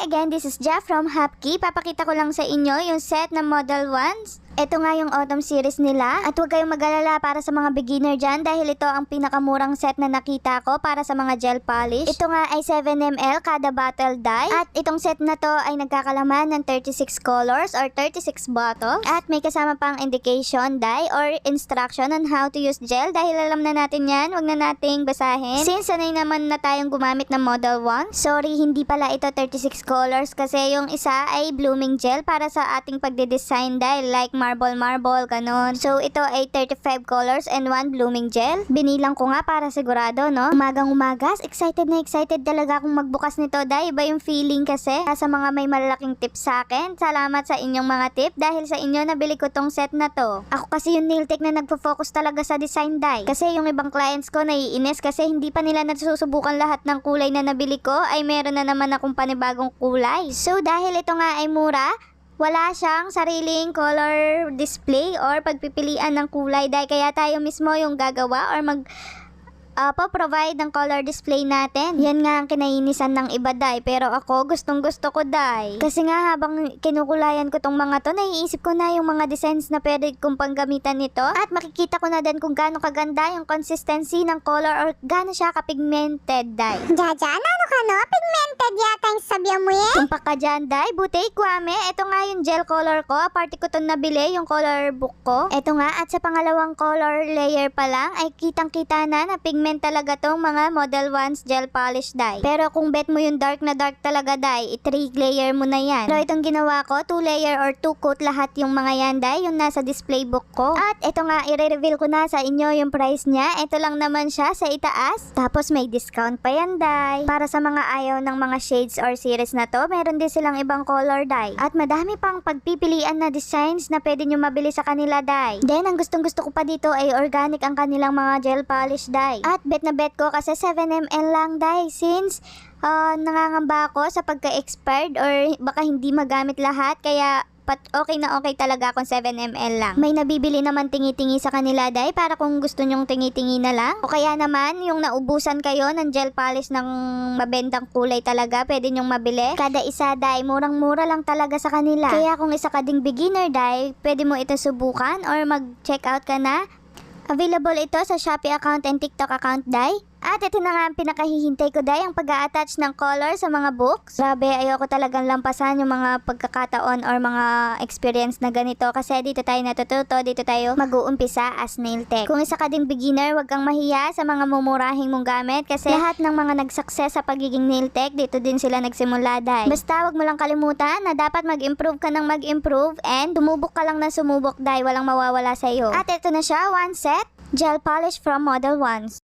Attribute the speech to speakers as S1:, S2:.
S1: again, this is Jeff from Hapki. Papakita ko lang sa inyo yung set ng Model 1s. Ito nga yung autumn series nila at huwag kayong mag-alala para sa mga beginner dyan dahil ito ang pinakamurang set na nakita ko para sa mga gel polish. Ito nga ay 7ml kada bottle die at itong set na to ay nagkakalaman ng 36 colors or 36 bottles at may kasama pang indication die or instruction on how to use gel dahil alam na natin yan, huwag na nating basahin. Since sanay naman na tayong gumamit ng Model 1, sorry hindi pala ito 36 colors kasi yung isa ay blooming gel para sa ating pagde-design dye like marble, ganon. So, ito ay 35 colors and 1 blooming gel. Binilang ko nga para sigurado, no? Umagang umagas, excited na excited talaga akong magbukas nito dahil iba yung feeling kasi sa mga may malalaking tips sa akin. Salamat sa inyong mga tip dahil sa inyo nabili ko tong set na to. Ako kasi yung nail tech na nagpo-focus talaga sa design dye. Kasi yung ibang clients ko naiinis kasi hindi pa nila nasusubukan lahat ng kulay na nabili ko ay meron na naman akong panibagong kulay. So, dahil ito nga ay mura, wala siyang sariling color display or pagpipilian ng kulay dahil kaya tayo mismo yung gagawa or provide ng color display natin. Yan nga ang kinainisan ng iba dai, pero ako gustong gusto ko dai. Kasi nga habang kinukulayan ko tong mga to, naiisip ko na yung mga designs na pwede kong panggamitan nito at makikita ko na din kung gaano kaganda yung consistency ng color or gaano siya ka-pigmented dai.
S2: Jaja, ano ka no? Pigmented yata yung sabihan mo yan?
S1: Tumpak ka dyan dai, buti kwame. Ito nga yung gel color ko, party ko itong nabili, yung color book ko. Ito nga at sa pangalawang color layer pa lang ay kitang-kita na pigment talaga tong mga Model 1's gel polish dye. Pero kung bet mo yung dark na dark talaga dye, 3 layer mo na yan. Pero itong ginawa ko, 2 layer or 2 coat lahat yung mga yan dye, yung nasa display book ko. At ito nga, i-reveal ko na sa inyo yung price niya. Ito lang naman siya sa itaas. Tapos may discount pa yan dye. Para sa mga ayaw ng mga shades or series na to, meron din silang ibang color dye. At madami pang pagpipilian na designs na pwede nyo mabili sa kanila dye. Then, ang gustong gusto ko pa dito ay organic ang kanilang mga gel polish dye. At bet na bet ko kasi 7ml lang dahil since nangangamba ako sa pagka-expired or baka hindi magamit lahat kaya okay na okay talaga kung 7ml lang. May nabibili naman tingi-tingi sa kanila dahil para kung gusto nyong tingi-tingi na lang. O kaya naman yung naubusan kayo ng gel polish ng mabentang kulay talaga pwede nyong mabili. Kada isa dahil murang-mura lang talaga sa kanila. Kaya kung isa ka ding beginner dahil pwede mo ito subukan or mag-check out ka na. Available ito sa Shopee account and TikTok account dai. At ito na nga ang pinakahihintay ko dai, ang pag-a-attach ng color sa mga books. Grabe, ayoko talagang lampasan yung mga pagkakataon or mga experience na ganito kasi dito tayo natututo, dito tayo mag-uumpisa as nail tech. Kung isa ka ding beginner, wag kang mahiya sa mga mumurahing mong gamit kasi lahat ng mga nag-success sa pagiging nail tech, dito din sila nagsimula dai. Basta wag mo lang kalimutan na dapat mag-improve ka ng mag-improve and sumubok ka lang na sumubok dai, walang mawawala sa iyo. At ito na siya, one set, gel polish from Model 1s.